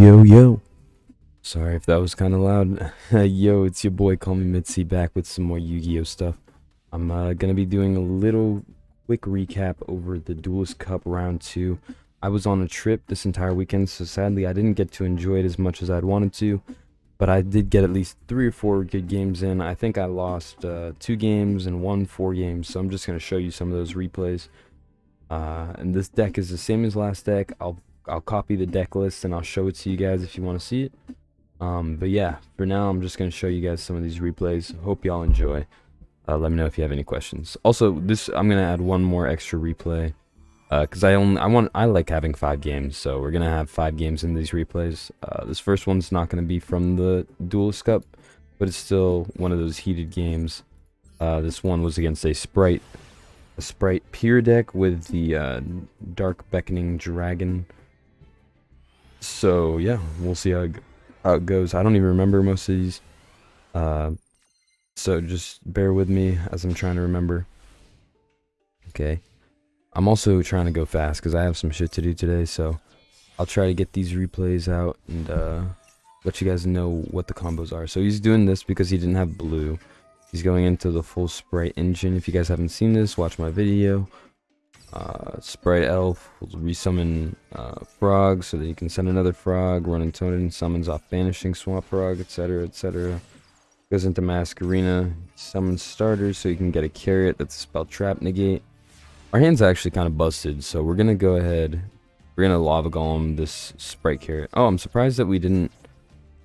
Yo. Sorry if that was kind of loud. Yo, it's your boy, call me Mitzi, back with some more Yu-Gi-Oh stuff. I'm gonna be doing a little quick recap over the Duelist Cup round 2. I was on a trip this entire weekend, so sadly I didn't get to enjoy it as much as I'd wanted to, but I did get at least 3 or 4 good games in. I think I lost 2 games and won 4 games, so I'm just gonna show you some of those replays. And this deck is the same as last deck. I'll copy the deck list and I'll show it to you guys if you want to see it. But yeah, for now I'm just going to show you guys some of these replays. Hope y'all enjoy. Let me know if you have any questions. Also, I'm going to add one more extra replay because I like having 5 games, so we're going to have 5 games in these replays. This first one's not going to be from the Duelist Cup, but it's still one of those heated games. This one was against a Sprite Peer deck with the Dark Beckoning Dragon. So yeah, we'll see how it goes. I don't even remember most of these, so just bear with me as I'm trying to remember. Okay, I'm also trying to go fast because I have some shit to do today, so I'll try to get these replays out and let you guys know what the combos are. So he's doing this because he didn't have blue. He's going into the full Sprite engine. If you guys haven't seen this, watch my video. Sprite Elf will resummon Frog so that you can send another Frog. Run and Tonin summons off Banishing Swamp Frog, etc., etc. Goes into Mask Arena, summons starters so you can get a Carrot that's a spell trap negate. Our hand's actually kind of busted, so we're gonna go ahead. We're gonna Lava Golem this Sprite Carrot. Oh, I'm surprised that we didn't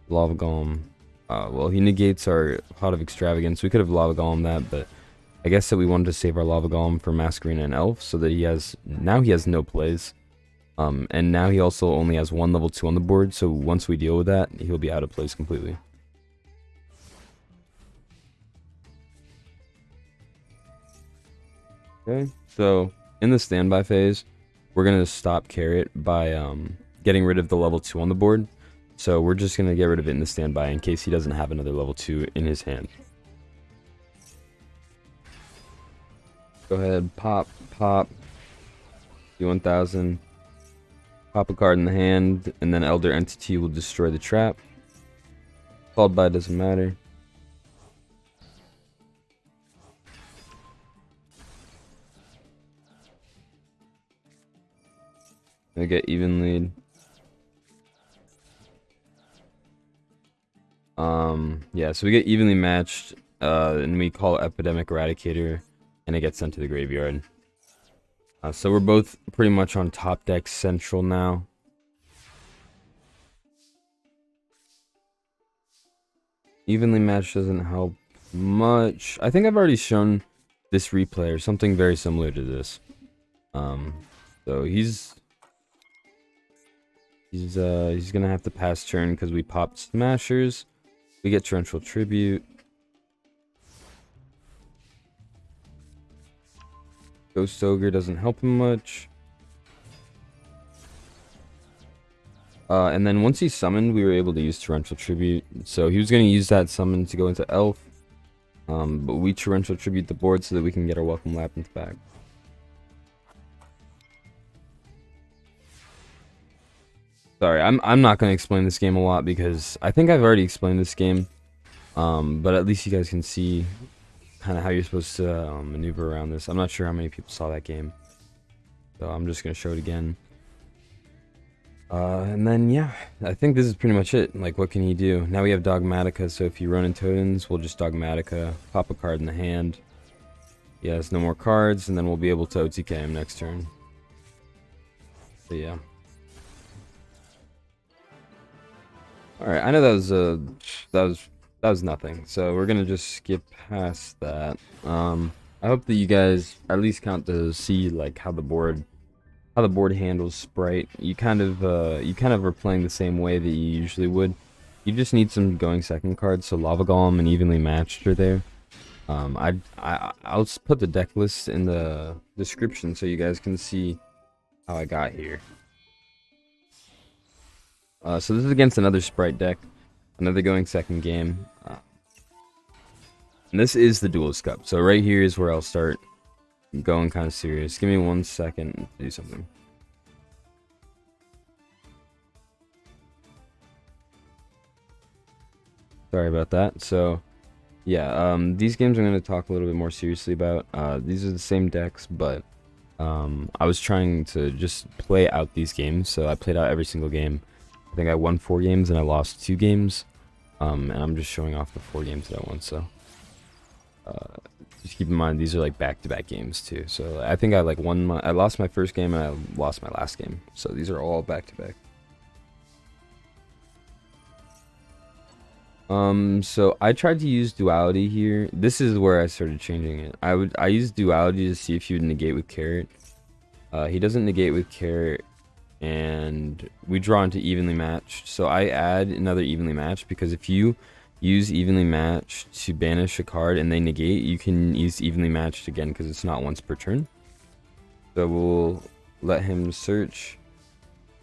Lava Golem. Well, he negates our Pot of Extravagance. We could have Lava Golem that, but I guess that we wanted to save our Lava Golem for Masquerina and Elf, so that he has no plays. And now he also only has 1 level 2 on the board, so once we deal with that, he'll be out of place completely. Okay, so in the standby phase, we're going to stop Carrot by getting rid of the level 2 on the board. So we're just going to get rid of it in the standby in case he doesn't have another level 2 in his hand. Go ahead, pop, D1000, pop a card in the hand, and then Elder Entity will destroy the trap. Called by doesn't matter. I get even lead. Yeah, so we get evenly matched, and we call Epidemic Eradicator, and it gets sent to the graveyard. So we're both pretty much on top deck central now. Evenly matched doesn't help much. I think I've already shown this replay or something very similar to this. So he's gonna have to pass turn because we popped Smashers. We get Torrential Tribute. Ghost Ogre doesn't help him much. And then once he's summoned, we were able to use Torrential Tribute. So he was going to use that summon to go into Elf. But we Torrential Tribute the board so that we can get our Welcome Labyrinth back. Sorry, I'm not going to explain this game a lot because I think I've already explained this game. But at least you guys can see kind of how you're supposed to maneuver around this. I'm not sure how many people saw that game, so I'm just going to show it again. And then, yeah, I think this is pretty much it. Like, what can he do? Now we have Dogmatica, so if you run in Totems, we'll just Dogmatica, pop a card in the hand. He has no more cards, and then we'll be able to OTK him next turn. So, yeah. Alright, I know that was nothing, so we're gonna just skip past that. I hope that you guys at least count to see like how the board handles Sprite. You kind of are playing the same way that you usually would. You just need some going second cards, so Lava Golem and Evenly Matched are there. I'll put the deck list in the description so you guys can see how I got here. So this is against another Sprite deck, another going second game. And this is the Duelist Cup, so right here is where I'll start going kind of serious. Give me 1 second to do something. Sorry about that. So, yeah, these games I'm going to talk a little bit more seriously about. These are the same decks, but I was trying to just play out these games. So I played out every single game. I think I won 4 games and I lost 2 games. And I'm just showing off the 4 games that I won. So just keep in mind these are like back-to-back games too. So I think I like I lost my first game and I lost my last game. So these are all back-to-back. So I tried to use duality here. This is where I started changing it. I used duality to see if he would negate with carrot. He doesn't negate with carrot, and we draw into evenly matched. So I add another evenly matched because if you use evenly matched to banish a card and they negate, you can use evenly matched again because it's not once per turn. So we'll let him search.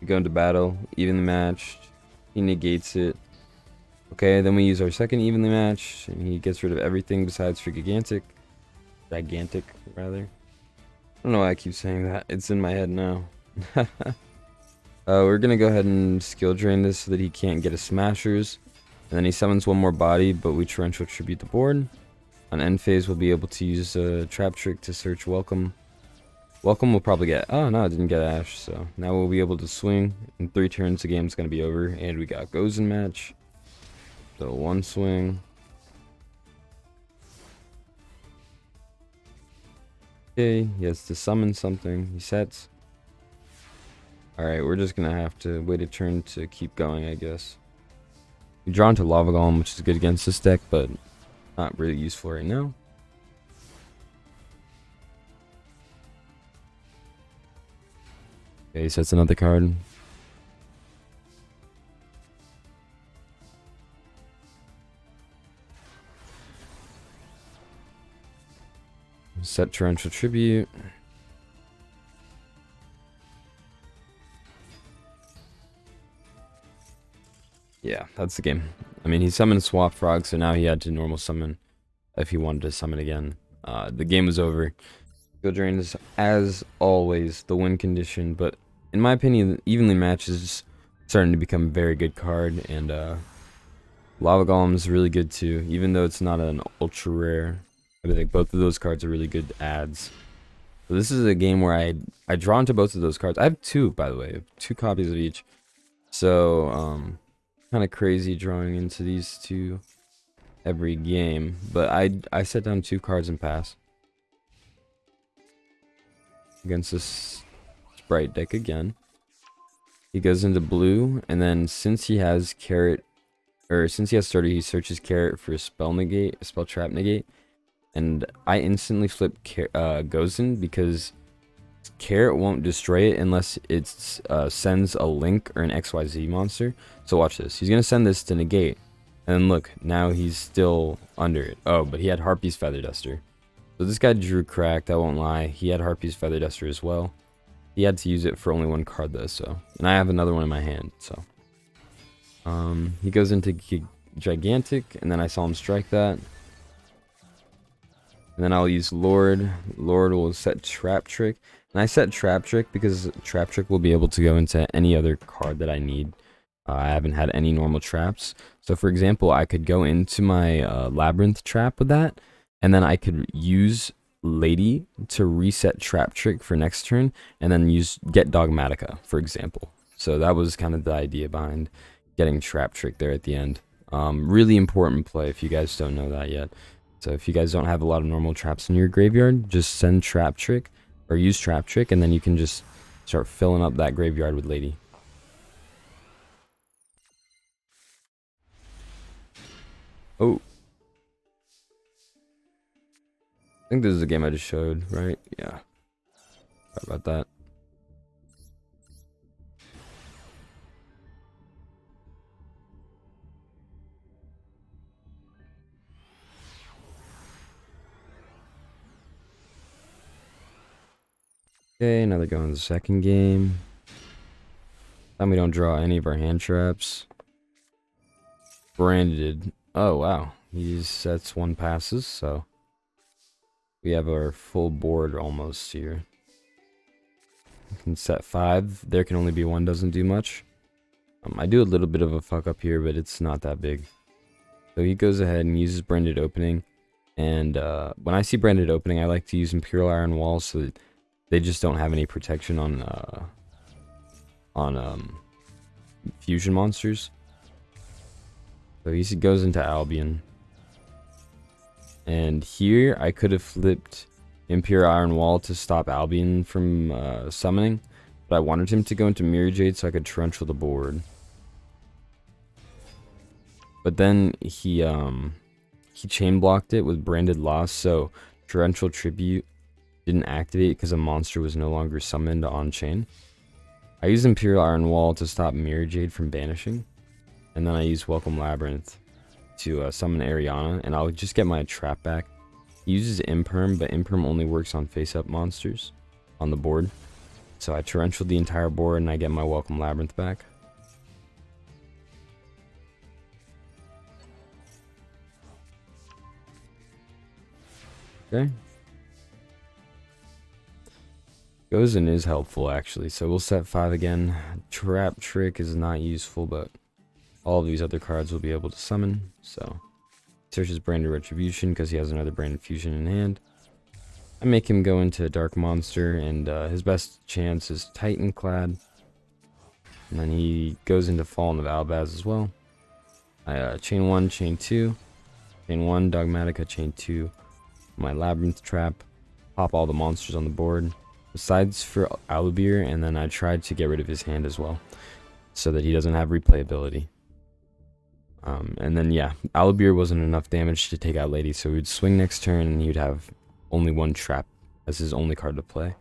We go into battle, evenly matched. He negates it. Okay, then we use our second evenly match, and he gets rid of everything besides for gigantic, rather. I don't know why I keep saying that. It's in my head now. We're gonna go ahead and skill drain this so that he can't get his smashers, and then he summons one more body, but we torrential tribute the board. On end phase, we'll be able to use a trap trick to search welcome. Welcome will probably get. Oh no, it didn't get Ash, so now we'll be able to swing. In 3 turns, the game's gonna be over, and we got goes in match. So 1 swing. Okay, he has to summon something. He sets. Alright, we're just gonna have to wait a turn to keep going, I guess. We draw into Lava Golem, which is good against this deck, but not really useful right now. Okay, he sets another card. Set torrential tribute. Yeah, that's the game. I mean, he summoned Swap Frog, so now he had to normal summon if he wanted to summon again. The game was over. Skill drain is, as always, the win condition, but in my opinion, evenly matched is starting to become a very good card, and Lava Golem is really good too, even though it's not an ultra rare. I think both of those cards are really good adds. So this is a game where I draw into both of those cards. I have 2, by the way. I have 2 copies of each. So, kind of crazy drawing into these 2 every game. But I set down 2 cards and pass. Against this Sprite deck again. He goes into blue, and then since he has carrot, or since he has starter, he searches carrot for a spell negate, a spell trap negate. And I instantly flip Gozen because carrot won't destroy it unless it sends a link or an XYZ monster. So watch this. He's going to send this to negate. And look, now he's still under it. Oh, but he had Harpy's Feather Duster. So this guy drew cracked, I won't lie. He had Harpy's Feather Duster as well. He had to use it for only 1 card though, so. And I have another one in my hand, so. He goes into Gigantic, and then I saw him strike that. And then I'll use Lord. Lord will set Trap Trick. And I set Trap Trick because Trap Trick will be able to go into any other card that I need. I haven't had any normal traps. So for example, I could go into my Labrynth trap with that. And then I could use Lady to reset Trap Trick for next turn. And then get Dogmatica, for example. So that was kind of the idea behind getting Trap Trick there at the end. Really important play if you guys don't know that yet. So if you guys don't have a lot of normal traps in your graveyard, just send Trap Trick or use Trap Trick, and then you can just start filling up that graveyard with Lady. Oh. I think this is the game I just showed, right? Yeah. Sorry about that. Okay, now they're going to the second game. Then we don't draw any of our hand traps. Branded. Oh, wow. He sets 1 passes, so we have our full board almost here. We can set 5. There can only be 1, doesn't do much. I do a little bit of a fuck up here, but it's not that big. So he goes ahead and uses Branded Opening. And when I see Branded Opening, I like to use Imperial Iron Walls so that they just don't have any protection on fusion monsters. So he goes into Albion. And here I could have flipped Imperial Iron Wall to stop Albion from summoning, but I wanted him to go into Mirror Jade so I could torrential the board. But then he chain blocked it with Branded Loss, so Torrential Tribute didn't activate because a monster was no longer summoned on chain. I used Imperial Iron Wall to stop Mirror Jade from banishing, and then I used Welcome Labrynth to summon Ariana, and I'll just get my trap back. He uses Imperm, but Imperm only works on face-up monsters on the board. So I torrential the entire board, and I get my Welcome Labrynth back. Okay. Gozen is helpful, actually, so we'll set 5 again. Trap Trick is not useful, but all of these other cards will be able to summon, so searches Branded Retribution because he has another Branded Fusion in hand. I make him go into Dark Monster, and his best chance is Titan Clad. And then he goes into Fallen of Albaz as well. I chain 1, chain 2, chain 1, Dogmatica, chain 2, my Labrynth Trap, pop all the monsters on the board, besides for Alubir, and then I tried to get rid of his hand as well, so that he doesn't have replayability. And then yeah, Alubir wasn't enough damage to take out Lady, so we'd swing next turn and he'd have only one trap as his only card to play.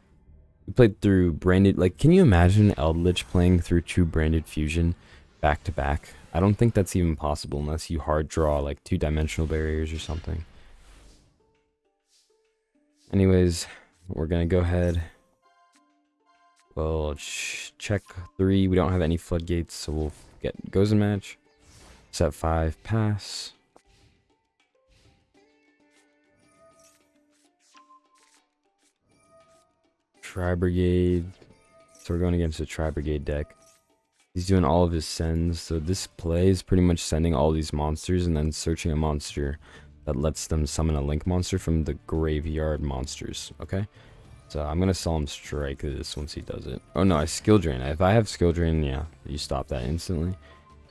We played through Branded, like, can you imagine Eldritch playing through 2 Branded Fusion back to back? I don't think that's even possible unless you hard draw like 2-dimensional barriers or something. Anyways, we're gonna go ahead. We'll check 3. We don't have any floodgates, so we'll get Gozen match. Set 5, pass. Tri-Brigade. So we're going against a Tri-Brigade deck. He's doing all of his sends. So this play is pretty much sending all these monsters and then searching a monster that lets them summon a Link monster from the graveyard monsters. Okay? So I'm going to Solemn Strike this once he does it. Oh no, I Skill Drain. If I have Skill Drain, yeah, you stop that instantly.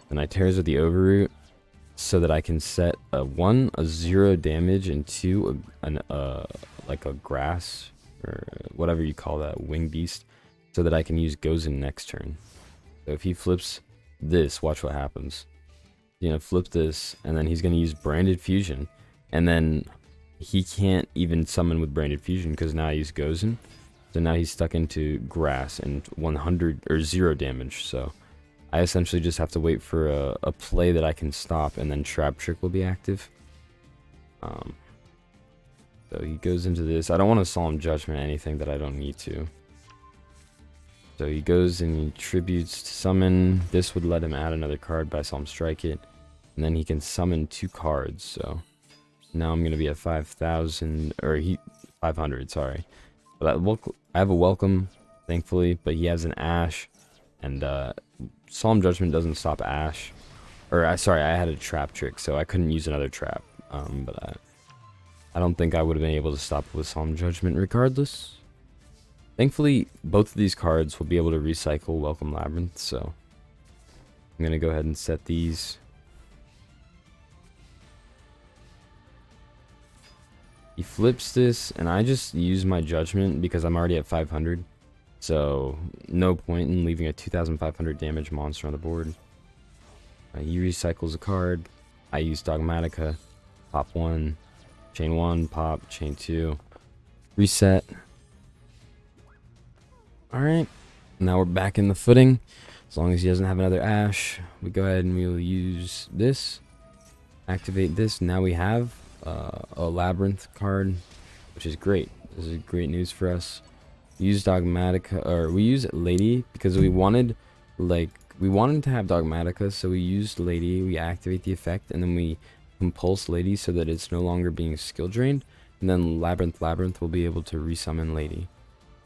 Then I Tears with the Overroot so that I can set a 1, a 0 damage, and 2, like a grass, or whatever you call that, wing beast, so that I can use Gozen next turn. So if he flips this, watch what happens. He's going to flip this, and then he's going to use Branded Fusion, and then he can't even summon with Branded Fusion because now I use Gozen. So now he's stuck into grass and 100 or 0 damage, so I essentially just have to wait for a play that I can stop, and then Trap Trick will be active. So he goes into this. I don't want to Solemn Judgment anything that I don't need to. So he goes and he tributes to summon. This would let him add another card by Solemn Strike it. And then he can summon 2 cards. So now I'm going to be at 5,000, or 500, sorry. But I have a Welcome, thankfully, but he has an Ash. And Solemn Judgment doesn't stop Ash. Or, sorry, I had a Trap Trick, so I couldn't use another trap. But I don't think I would have been able to stop it with Solemn Judgment regardless. Thankfully, both of these cards will be able to recycle Welcome Labrynth, so I'm going to go ahead and set these. He flips this, and I just use my Judgment because I'm already at 500. So, no point in leaving a 2,500 damage monster on the board. He recycles a card. I use Dogmatica. Pop 1. Chain 1. Pop. Chain 2. Reset. Alright. Now we're back in the footing. As long as he doesn't have another Ash, we go ahead and we'll use this. Activate this. Now we have a Labrynth card, which is great. This is great news for us. Use Dogmatica, or we use Lady because we wanted to have Dogmatica, so we used Lady, we activate the effect, and then we compulse Lady so that it's no longer being skill drained, and then Labrynth will be able to resummon Lady.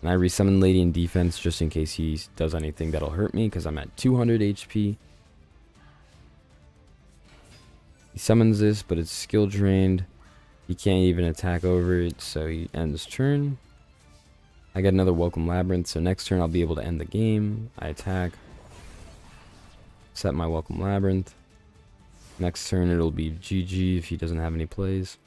And I resummon Lady in defense just in case he does anything that'll hurt me because I'm at 200 HP. He He summons this, but it's skill drained. He can't even attack over it, so he ends turn. I get another Welcome Labrynth, so next turn I'll be able to end the game. I attack. Set my Welcome Labrynth. Next turn it'll be GG if he doesn't have any plays.